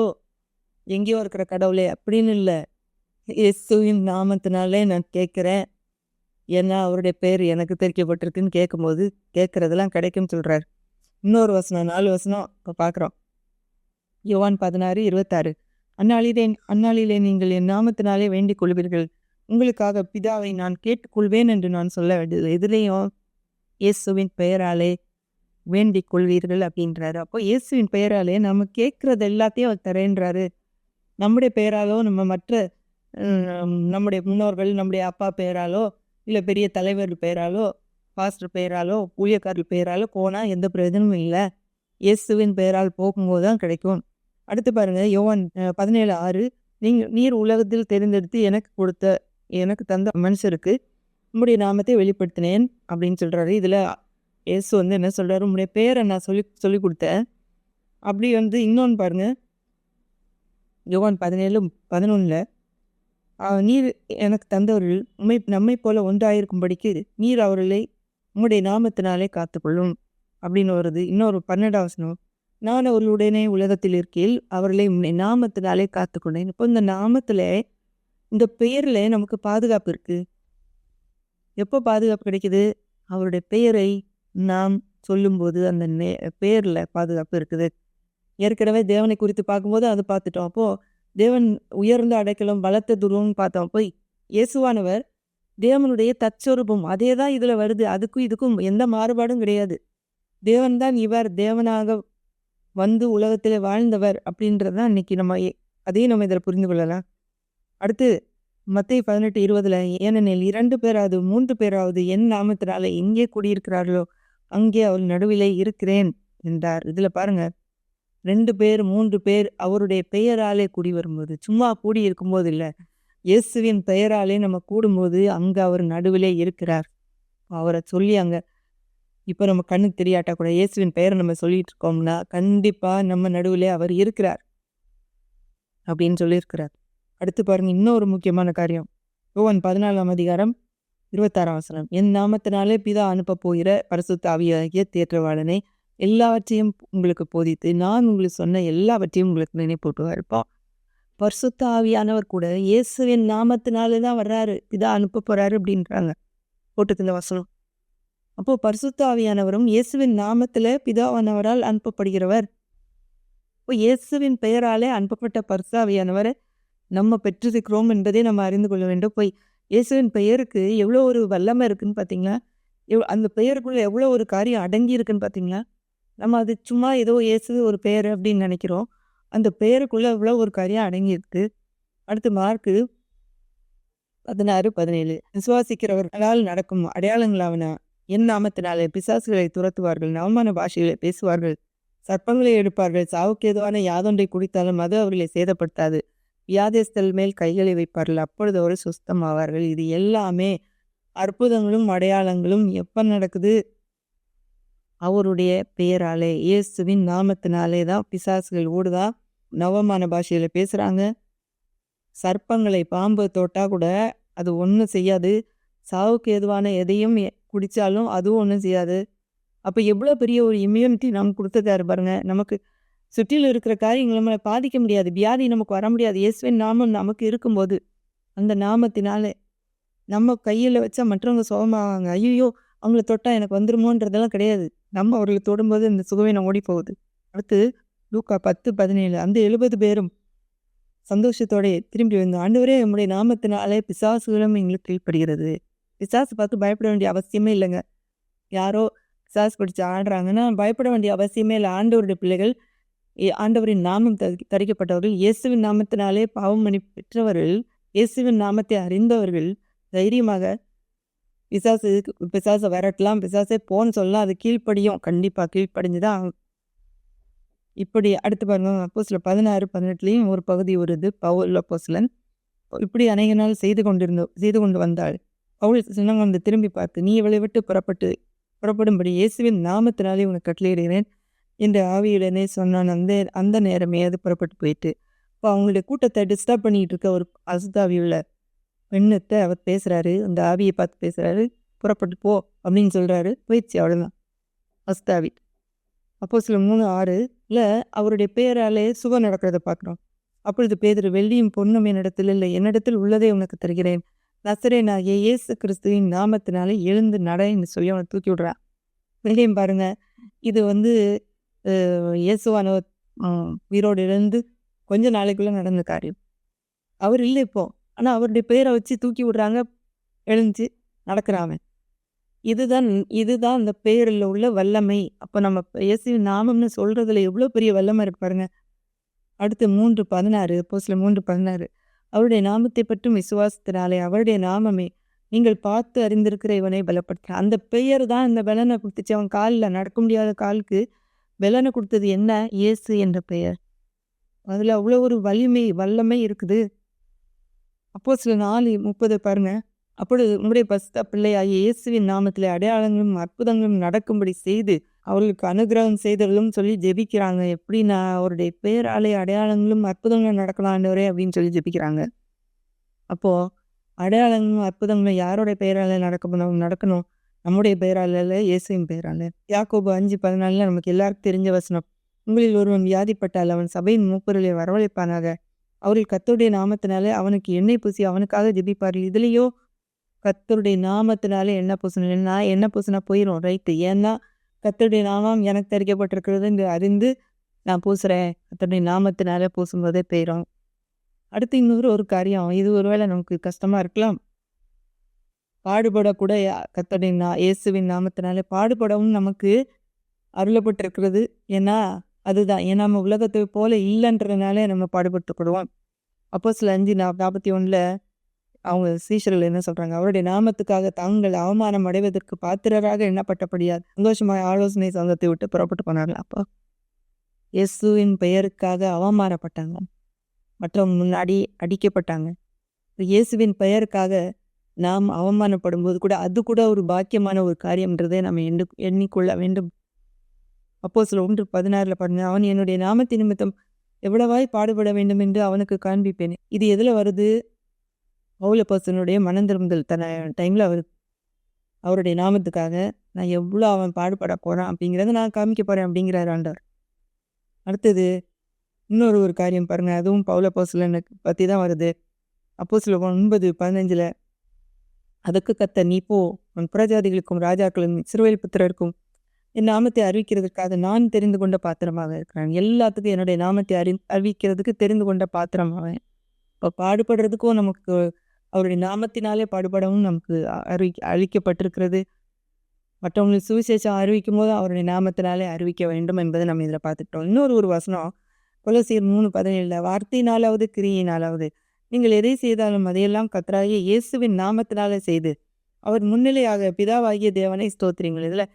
எங்கேயோ இருக்கிற கடவுளே அப்படின்னு இல்லை, இயேசுவின் நாமத்தினாலே நான் கேட்குறேன். ஏன்னா அவருடைய பேர் எனக்கு தெரிவிக்கப்பட்டிருக்குன்னு கேட்கும்போது கேட்குறதெல்லாம் கிடைக்கும்னு சொல்கிறார். இன்னொரு வசனம் 4 வசனம் இப்போ பார்க்குறோம். யோவான் 16:26. அந்நாளிலே நீங்கள் என் நாமத்தினாலே வேண்டிக் கொள்வீர்கள். உங்களுக்காக பிதாவை நான் கேட்டுக்கொள்வேன் என்று நான் சொல்ல வேண்டியது. எதுலேயும் இயேசுவின் பெயராலே வேண்டிக் கொள்வீர்கள் அப்படின்றாரு. அப்போ இயேசுவின் பெயராலே நம்ம கேட்குறது எல்லாத்தையும் அவர் தரேன்றாரு. நம்முடைய பெயராலோ நம்ம மற்ற நம்முடைய முன்னோர்கள் நம்முடைய அப்பா பெயராலோ இல்லை பெரிய தலைவர் பெயராலோ பாஸ்டர் பெயராலோ ஊழியக்காரர் பெயராலோ போனால் எந்த பிரயோஜனமும் இல்லை. இயேசுவின் பெயரால் போகும்போது தான் கிடைக்கும். அடுத்து பாருங்கள் யோவான் 17:6. நீர் உலகத்தில் தெரிந்தெடுத்து எனக்கு தந்த மனுஷருக்கு உம்முடைய நாமத்தை வெளிப்படுத்தினேன் அப்படின்னு சொல்கிறாரு. இதில் இயேசு என்ன சொல்கிறாரு, உம்முடைய பேரை நான் சொல்லி கொடுத்தேன். அப்படி இன்னொன்று பாருங்கள், யோவான் 17:11. நீர் எனக்கு தந்தவர்கள் நம்மை போல ஒன்றாயிருக்கும்படிக்கு நீர் அவர்களை உம்முடைய நாமத்தினாலே காத்துக்கொள்ளும் அப்படின்னு வருது. இன்னொரு 12 வசனம். நான் அவர்களுடனே உலகத்தில் இருக்கையில் அவர்களை உம்முடைய நாமத்தினாலே காத்துக்கொண்டேன். இப்போ இந்த நாமத்தில் இந்த பெயரில் நமக்கு பாதுகாப்பு இருக்குது. எப்போ பாதுகாப்பு கிடைக்குது? அவருடைய பெயரை நாம் சொல்லும்போது அந்த பெயரில் பாதுகாப்பு இருக்குது. ஏற்கனவே தேவனை குறித்து பார்க்கும்போது அது பார்த்துட்டோம். அப்போது தேவன் உயர்ந்த அடைக்கலம் பலத்த துருவம்னு பார்த்தோம். போய் இயேசுவானவர் தேவனுடைய தற்சொரூபம். அதே தான் இதில் வருது. அதுக்கும் இதுக்கும் எந்த மாறுபாடும் கிடையாது. தேவன் தான் இவர் தேவனாக வந்து உலகத்தில் வாழ்ந்தவர் அப்படின்றது தான் இன்றைக்கி அதையும் நம்ம இதில் புரிந்து கொள்ளலாம். அடுத்து மத்தேயு 18:20. ஏனெனில் 2 பேராவது 3 பேராவது என் நாமத்தினால எங்கே கூடியிருக்கிறார்களோ அங்கே அவள் நடுவிலே இருக்கிறேன் என்றார். இதில் பாருங்கள், 2 பேர் 3 பேர் அவருடைய பெயராலே கூடி வரும்போது, சும்மா கூடி இருக்கும்போது இல்லை, இயேசுவின் பெயராலே நம்ம கூடும்போது அங்கே அவர் நடுவிலே இருக்கிறார். அவரை சொல்லி அங்கே இப்போ நம்ம கண்ணுக்கு தெரியாட்டா கூட இயேசுவின் பெயரை நம்ம சொல்லிட்டு இருக்கோம்னா கண்டிப்பாக நம்ம நடுவிலே அவர் இருக்கிறார் அப்படின்னு சொல்லியிருக்கிறார். அடுத்து பாருங்கள், இன்னொரு முக்கியமான காரியம். யோவான் 14:26. என் நாமத்தினாலே பிதா அனுப்ப போகிற பரிசுத்த ஆவியாகிய தேற்றவாளனை எல்லாவற்றையும் உங்களுக்கு போதித்து நான் உங்களுக்கு சொன்ன எல்லாவற்றையும் உங்களுக்கு நினைப்பூட்டுவார். இப்போ பரிசுத்த ஆவியானவர் கூட இயேசுவின் நாமத்தினாலே தான் வர்றாரு, பிதா அனுப்ப போகிறாரு அப்படின்றாங்க போட்டுக்கு இந்த வசனம். அப்போது பரிசுத்த ஆவியானவரும் இயேசுவின் நாமத்தில் பிதாவானவரால் அனுப்பப்படுகிறவர். இப்போ இயேசுவின் பெயராலே அனுப்பப்பட்ட பரிசுத்த ஆவியானவரை நம்ம பெற்றிருக்கிறோம் என்பதை நம்ம அறிந்து கொள்ள வேண்டும். போய் இயேசுவின் பெயருக்கு எவ்வளோ ஒரு வல்லமை இருக்குதுன்னு பார்த்தீங்களா? அந்த பெயருக்குள்ளே எவ்வளோ ஒரு காரியம் அடங்கி இருக்குன்னு பார்த்தீங்களா? நம்ம அது சும்மா ஏதோ இயேசு ஒரு பெயர் அப்படின்னு நினைக்கிறோம். அந்த பெயருக்குள்ளே எவ்வளோ ஒரு காரியம் அடங்கியிருக்கு. அடுத்து மார்க்கு 16:17. விசுவாசிக்கிறவர்களால் நடக்கும் அடையாளங்களாவன என் நாமத்தினாலே பிசாசுகளை துரத்துவார்கள், நவமான பாஷைகளை பேசுவார்கள், சர்ப்பங்களை எடுப்பார்கள், சாவுக்கேதுவான யாதொன்றை குடித்தாலும் அது அவர்களை சேதப்படுத்தாது, வியாதிஸ்தல் மேல் கைகளை வைப்பார்கள், அப்பொழுது அவர் சுஸ்தமாவார்கள். இது எல்லாமே அற்புதங்களும் அடையாளங்களும் எப்போ நடக்குது? அவருடைய பெயராலே, இயேசுவின் நாமத்தினாலே தான் பிசாசுகள் ஓடுதா, நவமான பாஷையில் பேசுகிறாங்க, சர்ப்பங்களை பாம்பு தொட்டால் கூட அது ஒன்றும் செய்யாது, சாவுக்கு ஏதுவான எதையும் குடித்தாலும் அதுவும் ஒன்றும் செய்யாது. அப்போ எவ்வளோ பெரிய ஒரு இம்யூனிட்டி நமக்கு கொடுத்துருக்காரு பாருங்க. நமக்கு சுற்றிலும் இருக்கிற காரியங்கள் நம்மளை பாதிக்க முடியாது, வியாதி நமக்கு வர முடியாது. இயேசுவின் நாமம் நமக்கு இருக்கும்போது அந்த நாமத்தினாலே நம்ம கையில் வச்சா மற்றவங்க சுகமாவாங்க. ஐயோ அவங்கள தொட்டால் எனக்கு வந்துருமோன்றதெல்லாம் கிடையாது. நம்ம அவர்களை தொடும்போது இந்த சுகவீனம் ஓடி போகுது. அடுத்து லூக்கா 10:17. அந்த 70 பேரும் சந்தோஷத்தோடைய திரும்பி வந்து, ஆண்டவரே நம்முடைய நாமத்தினாலே பிசாசுகளும் எங்களுக்கு கீழ்ப்படுகிறது. பிசாசு பார்த்து பயப்பட வேண்டிய அவசியமே இல்லைங்க. யாரோ பிசாசு பிடிச்சி ஆடுறாங்கன்னா பயப்பட வேண்டிய அவசியமே இல்லை. ஆண்டவருடைய பிள்ளைகள், ஆண்டவரின் நாமம் தரிக்கப்பட்டவர்கள், இயேசுவின் நாமத்தினாலே பாவம் மன்னிப்பு பெற்றவர்கள், இயேசுவின் நாமத்தை அறிந்தவர்கள் தைரியமாக பிசாசை விரட்டலாம், பிசாசே போன்னு சொல்லலாம், அது கீழ்ப்படியும். கண்டிப்பாக கீழ்ப்படிஞ்சுதான். இப்படி அடுத்து பாருங்க, அப்போஸ்தலர் 16:18 ஒரு பகுதி வருது. பவுல் அப்போஸ்தலன் இப்படி அநேக நாள் செய்து கொண்டு வந்தாள். பவுல் சின்னங்க திரும்பி பார்த்து, நீ இவளை விட்டு புறப்படும்படி இயேசுவின் நாமத்தினாலே உனக்கு கட்டளையிடுகிறேன் என்று ஆவியுடனே சொன்னான். அந்த நேரமே அது புறப்பட்டு போயிட்டு. இப்போ அவங்களுடைய கூட்டத்தை டிஸ்டர்ப் பண்ணிகிட்டு இருக்க ஒரு அசுத்தாவியுள்ள பெண்ணத்தை அவர் பேசுகிறாரு, அந்த ஆவியை பார்த்து பேசுகிறாரு, புறப்பட்டு போ அப்படின்னு சொல்கிறாரு. போயிடுச்சு, அவ்வளோதான் அசுத்தாவி. அப்போஸ்தலர் 3:6 அவருடைய பேராலே சுகம் நடக்கிறத பார்க்குறோம். அப்பொழுது பேதுரு, வெள்ளியும் பொன்னும் என்னிடத்தில் இல்லை, என்னிடத்தில் உள்ளதை உனக்கு தருகிறேன். நசரேயனாகிய இயேசு கிறிஸ்துவின் நாமத்தினாலே எழுந்து நட என்று சொல்லி அவனை தூக்கி விடுறான். வெள்ளியும் பாருங்க, இது வந்து இயேசுவானவர் உயிரோடு இருந்து கொஞ்ச நாளைக்குள்ள நடந்த காரியம். அவர் இல்லை இப்போ. ஆனா அவருடைய பேரை வச்சு தூக்கி விடுறாங்க. எழுந்துச்சு நடக்கிறான் அவன். இதுதான் இதுதான் அந்த பேரில் உள்ள வல்லமை. அப்ப நம்ம இயேசுவின் நாமம்னு சொல்றதுல எவ்வளோ பெரிய வல்லமை இருக்கு பாருங்க. அடுத்து 3:16 அப்போஸ்தலர் 3:16 அவருடைய நாமத்தை பற்றும் விசுவாசத்தினாலே அவருடைய நாமமே நீங்கள் பார்த்து அறிந்திருக்கிற இவனை பலப்படுத்த. அந்த பெயர் தான் இந்த பலனை கொடுத்துச்சு. அவன் காலில் நடக்க முடியாத காலுக்கு பலனை கொடுத்தது என்ன? இயேசு என்ற பெயர். அதில் அவ்வளோ ஒரு வல்லமை இருக்குது. அப்போஸ்தலர் 4:30 பாருங்க. அப்பொழுது உம்முடைய பரிசுத்த பிள்ளையாகிய இயேசுவின் நாமத்திலே அடையாளங்களும் அற்புதங்களும் நடக்கும்படி செய்து அவர்களுக்கு அனுகிரகம் செய்தலும் சொல்லி ஜெபிக்கிறாங்க. எப்படின்னா அவருடைய பேராலே அடையாளங்களும் அற்புதங்களும் நடக்கலாம் ஆண்டவரே அப்படின்னு சொல்லி ஜெபிக்கிறாங்க. அப்போ அடையாளங்களும் அற்புதங்களும் யாரோடைய பெயரால நடக்கணும்? நம்முடைய பெயரால, இயேசுவின் பெயரால. யாக்கோபு 5:14 நமக்கு எல்லாருக்கும் தெரிஞ்ச வசனம். உங்களில் ஒருவன் வியாதிப்பட்டால் அவன் சபையின் மூப்பர்களை வரவழைப்பானாக. அவர்கள் கர்த்தருடைய நாமத்தினாலே அவனுக்கு எண்ணெய் பூசி அவனுக்காக ஜெபிப்பார்கள். இதுலேயோ கர்த்தருடைய நாமத்தினாலே எண்ணெய் பூசணும். நான் எண்ணெய் பூசினா போயிடும், ரைட்டு. ஏன்னா கர்த்தருடைய நாமம் எனக்கு தரிக்கப்பட்டிருக்கிறது என்று அறிந்து நான் பூசுகிறேன். கர்த்தருடைய நாமத்தினாலே பூசும்போதே போயிடும். அடுத்து ஒரு காரியம், இது ஒருவேளை நமக்கு கஷ்டமாக இருக்கலாம். பாடுபடக்கூட கர்த்தருடைய இயேசுவின் நாமத்தினாலே பாடுபடவும் நமக்கு அருளப்பட்டிருக்கிறது. ஏன்னா அதுதான், ஏன்னா நம்ம உலகத்தை போல இல்லைன்றதுனாலே நம்ம பாடுபட்டுக்கிடுவோம். அப்போஸ்தலர் 5:41 அவங்க சீஷர்கள் என்ன சொல்கிறாங்க? அவருடைய நாமத்துக்காக தாங்கள் அவமானம் அடைவதற்கு பாத்திரராக எண்ணப்பட்டபடியால் சந்தோஷமாக ஆலோசனை சங்கத்தை விட்டு புறப்பட்டு போனார்கள். அப்போ இயேசுவின் பெயருக்காக அவமானப்பட்டாங்க, மற்றவங்க முன்னாடி அடிக்கப்பட்டாங்க. இயேசுவின் பெயருக்காக நாம் அவமானப்படும் போது கூட அது கூட ஒரு பாக்கியமான ஒரு காரியம்ன்றதை நம்ம எண்ணிக்கொள்ள வேண்டும். அப்போஸ்தலர் 1:16 பாருங்க. அவன் என்னுடைய நாமத்தின் நிமித்தம் எவ்வளவாய் பாடுபட வேண்டும் என்று அவனுக்கு காண்பிப்பேன். இது எதில் வருது? பவுல் அப்போஸ்தலனுடைய மனந்திரும்புதல் டைமில் அவருடைய நாமத்துக்காக நான் எவ்வளோ அவன் பாடுபட போகிறான் அப்படிங்கிறத நான் காமிக்க போகிறேன் அப்படிங்கிறார் ஆண்டவர். அடுத்தது ஒரு காரியம் பாருங்கள். அதுவும் பவுல் அப்போஸ்தலனுக்கு பற்றி தான் வருது. அப்போஸ்தலர் 9:15 அதுக்கு கர்த்தர், நீ போ, உன் புறஜாதிகளுக்கும் ராஜாக்களும் இஸ்ரவேல் புத்திரருக்கும் என் நாமத்தை அறிவிக்கிறதுக்காக நான் தெரிந்து கொண்ட பாத்திரமாக இருக்கிறான். எல்லாத்துக்கும் என்னுடைய நாமத்தை அறிவிக்கிறதுக்கு தெரிந்து கொண்ட பாத்திரமாக. இப்போ பாடுபடுறதுக்கும் நமக்கு அவருடைய நாமத்தினாலே பாடுபடவும் நமக்கு அளிக்கப்பட்டிருக்கிறது. மற்றவங்களுக்கு சுவிசேஷம் அறிவிக்கும் போது அவருடைய நாமத்தினாலே அறிவிக்க வேண்டும் என்பதை நம்ம இதில் பார்த்துக்கிட்டோம். ஒரு வசனம் கொலோசியர் 3:17 வார்த்தையினாலாவது கிரியினாலாவது நீங்கள் எதை செய்தாலும் அதையெல்லாம் கர்த்தராகிய இயேசுவின் நாமத்தினாலே செய்து அவர் முன்னிலையாக பிதாவாகிய தேவனை ஸ்தோத்திரிங்கள். இதில்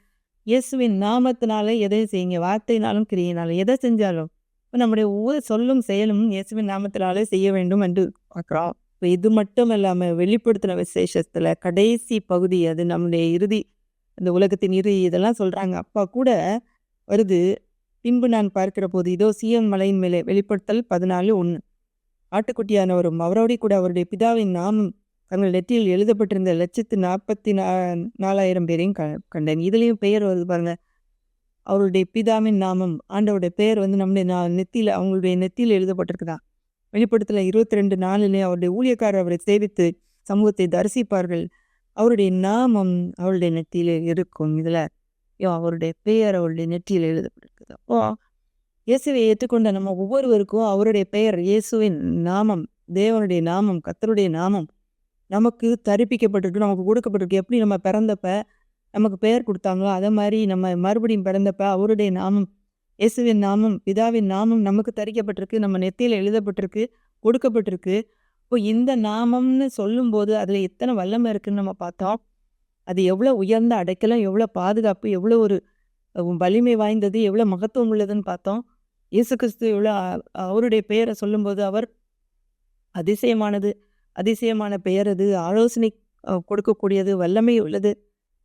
இயேசுவின் நாமத்தினாலே எதை செய்யுங்க, வார்த்தையினாலும் கிரியினாலும் எதை செஞ்சாலும் இப்போ நம்முடைய ஒவ்வொரு சொல்லும் செயலும் இயேசுவின் நாமத்தினாலே செய்ய வேண்டும் என்று பார்க்குறோம். இப்போ இது மட்டும் இல்லாமல் வெளிப்படுத்தின விசேஷத்தில் கடைசி பகுதி, அது நம்முடைய இறுதி, இந்த உலகத்தின் இறுதி, இதெல்லாம் சொல்கிறாங்க. அப்பா கூட வருது. பின்பு நான் பார்க்கிற போது இதோ சீயோன் மலையின் மேலே வெளிப்படுத்தல் 14:1 ஆட்டுக்குட்டியானவரும் அவரோடு கூட அவருடைய பிதாவின் நாமம் தங்கள் நெற்றியில் எழுதப்பட்டிருந்த 144,000 பேரையும் கண்டேன். இதுலேயும் பெயர் வருது பாருங்க. அவருடைய பிதாவின் நாமம், ஆண்டவருடைய பெயர் நம்முடைய நெத்தியில், அவங்களுடைய நெத்தியில் எழுதப்பட்டிருக்குதான். வெளிப்படுத்தல 22:4 அவருடைய ஊழியக்காரர் அவரை சேவித்து சமூகத்தை தரிசிப்பார்கள். அவருடைய நாமம் அவருடைய நெத்தியில் இருக்கும். இதில் அவருடைய பெயர் அவருடைய நெற்றியில் எழுதப்பட்டிருக்குது. அப்போ இயேசுவை ஏற்றுக்கொண்ட நம்ம ஒவ்வொருவருக்கும் அவருடைய பெயர், இயேசுவின் நாமம், தேவனுடைய நாமம், கர்த்தருடைய நாமம் நமக்கு தரிப்பிக்கப்பட்டிருக்கு, நமக்கு கொடுக்கப்பட்டிருக்கு. எப்படி நம்ம பிறந்தப்ப நமக்கு பெயர் கொடுத்தாங்களோ அதே மாதிரி நம்ம மறுபடியும் பிறந்தப்ப அவருடைய நாமம், இயேசுவின் நாமம், பிதாவின் நாமம் நமக்கு தரிக்கப்பட்டிருக்கு, நம்ம நெத்தியில் எழுதப்பட்டிருக்கு, கொடுக்கப்பட்டிருக்கு. இப்போ இந்த நாமம்னு சொல்லும்போது அதில் எத்தனை வல்லமை இருக்குதுன்னு நம்ம பார்த்தோம். அது எவ்வளோ உயர்ந்த அடைக்கலம், எவ்வளோ பாதுகாப்பு, எவ்வளோ ஒரு வலிமை வாய்ந்தது, எவ்வளோ மகத்துவம் உள்ளதுன்னு பார்த்தோம். இயேசு கிறிஸ்து எவ்வளோ அவருடைய பெயரை சொல்லும்போது அவர் அதிசயமான பெயர், அது ஆலோசனை கொடுக்கக்கூடியது, வல்லமை உள்ளது,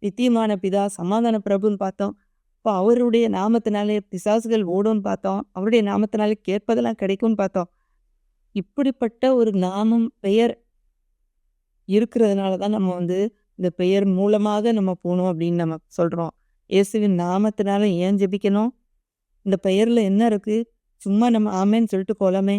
நித்தியமான பிதா, சமாதான பிரபுன்னு பார்த்தோம். இப்போ அவருடைய நாமத்தினாலே பிசாசுகள் ஓடும்னு பார்த்தோம். அவருடைய நாமத்தினாலே கேட்பதெல்லாம் கிடைக்கும்னு பார்த்தோம். இப்படிப்பட்ட ஒரு நாமம், பெயர் இருக்கிறதுனால தான் நம்ம இந்த பெயர் மூலமாக நம்ம போகணும் அப்படின்னு நம்ம சொல்கிறோம். இயேசுவின் நாமத்தினால ஏன் ஜெபிக்கணும்? இந்த பெயரில் என்ன இருக்குது? சும்மா நம்ம ஆமேன்னு சொல்லிட்டு போகலாமே.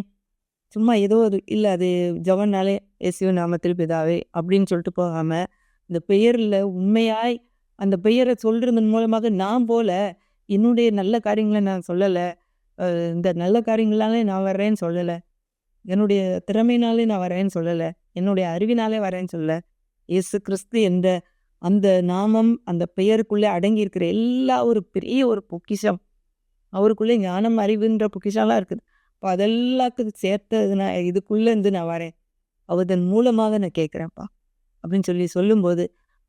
சும்மா ஏதோ ஒரு இல்லை அது ஜெபம்னாலே இயேசுவின் நாமத்தில் பிதாவே அப்படின்னு சொல்லிட்டு போகாமல், இந்த பெயரில் உண்மையாய் அந்த பெயரை சொல்கிறதன் மூலமாக நான் போல என்னுடைய நல்ல காரியங்களை நான் சொல்லலை, இந்த நல்ல காரியங்களாலே நான் வர்றேன்னு சொல்லலை, என்னுடைய திறமையினாலே நான் வரேன்னு சொல்லலை, என்னுடைய அறிவினாலே வரேன்னு சொல்லலை. இயேசு கிறிஸ்து என்ற அந்த நாமம் அந்த பெயருக்குள்ளே அடங்கி இருக்கிற எல்லா ஒரு பெரிய ஒரு பொக்கிஷம். அவருக்குள்ளே ஞானம் அறிவுன்ற பொக்கிஷம்லாம் இருக்குது. அப்போ அதெல்லாத்துக்கும் சேர்த்தது நான் இதுக்குள்ளேருந்து நான் வரேன், அவதன் மூலமாக நான் கேட்குறேன்ப்பா அப்படின்னு சொல்லும்போது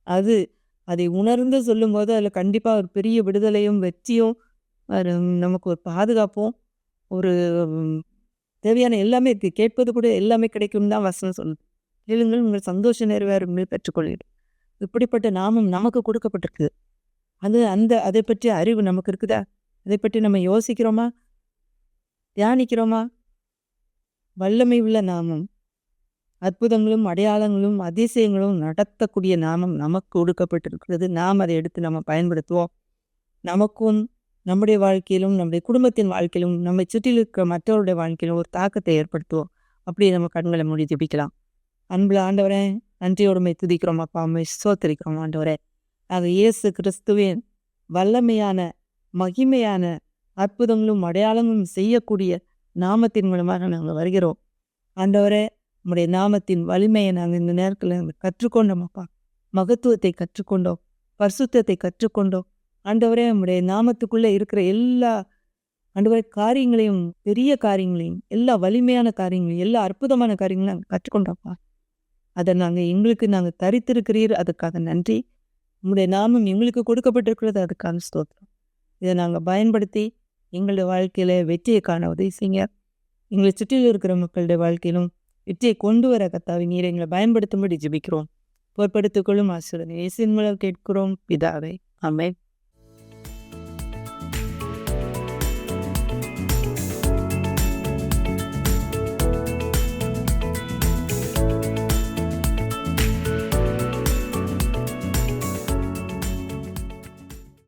அது அதை உணர்ந்து சொல்லும்போது அதில் கண்டிப்பாக ஒரு பெரிய விடுதலையும் வெற்றியும் நமக்கு ஒரு பாதுகாப்பும் ஒரு தேவையான எல்லாமே இருக்குது. கேட்பது கூட எல்லாமே கிடைக்கும் தான் வசனம் சொல்லுது. கேளுங்கள் உங்கள் சந்தோஷ நிறைவேறும் பெற்றுக்கொள்கிறேன். இப்படிப்பட்ட நாமம் நமக்கு கொடுக்கப்பட்டிருக்கு. அதை பற்றி அறிவு நமக்கு இருக்குதா? அதை பற்றி நம்ம யோசிக்கிறோமா, தியானிக்கிறோமா? வல்லமை உள்ள நாமம், அற்புதங்களும் அடையாளங்களும் அதிசயங்களும் நடத்தக்கூடிய நாமம் நமக்கு கொடுக்கப்பட்டிருக்கிறது. நாம் அதை எடுத்து நம்ம பயன்படுத்துவோம். நமக்கும் நம்முடைய வாழ்க்கையிலும் நம்முடைய குடும்பத்தின் வாழ்க்கையிலும் நம்மை சுற்றில் இருக்கிற மற்றவருடைய வாழ்க்கையிலும் ஒரு தாக்கத்தை ஏற்படுத்துவோம். அப்படியே நம்ம கண்களை மூடி ஜெபிக்கலாம். அன்புள்ள ஆண்டவரே, நன்றியோடுமை துதிக்கிறோம் அப்பா, அம்மை ஸ்தோத்திரிக்கிறோம் ஆண்டவரே. நாங்கள் இயேசு கிறிஸ்துவின் வல்லமையான மகிமையான அற்புதங்களும் அடையாளங்களும் செய்யக்கூடிய நாமத்தின் மூலமாக நாங்கள் வருகிறோம் ஆண்டவரே. நம்முடைய நாமத்தின் வலிமையை நாங்கள் இந்த நேரத்தில் கற்றுக்கொண்டோம் அப்பா, மகத்துவத்தை கற்றுக்கொண்டோம், பரிசுத்தத்தை கற்றுக்கொண்டோம் ஆண்டவரே. நம்முடைய நாமத்துக்குள்ளே இருக்கிற எல்லா ஆண்டவரே காரியங்களையும், பெரிய காரியங்களையும், எல்லா வலிமையான காரியங்களையும், எல்லா அற்புதமான காரியங்களையும் நாங்கள் கற்றுக்கொண்டோம்ப்பா. அதை நாங்கள் தரித்திருக்கிறீர், அதுக்காக நன்றி. உங்களுடைய நாமம் எங்களுக்கு கொடுக்கப்பட்டிருக்கிறது, அதுக்காக ஸ்தோத்திரம். இதை நாங்கள் பயன்படுத்தி எங்களுடைய வாழ்க்கையில் வெற்றியை காண உதவி செய்யுங்க. எங்களை சுற்றியில் இருக்கிற மக்களுடைய வாழ்க்கையிலும் வெற்றியை கொண்டு வர கர்த்தாவே நீர் எங்களை பயன்படுத்தும்படி ஜெபிக்கிறோம். பொறுப்படுத்திக் கொள்ளும் ஆசீர்வாதம் இயேசுவின் மூலம் கேட்கிறோம் பிதாவே, ஆமென்.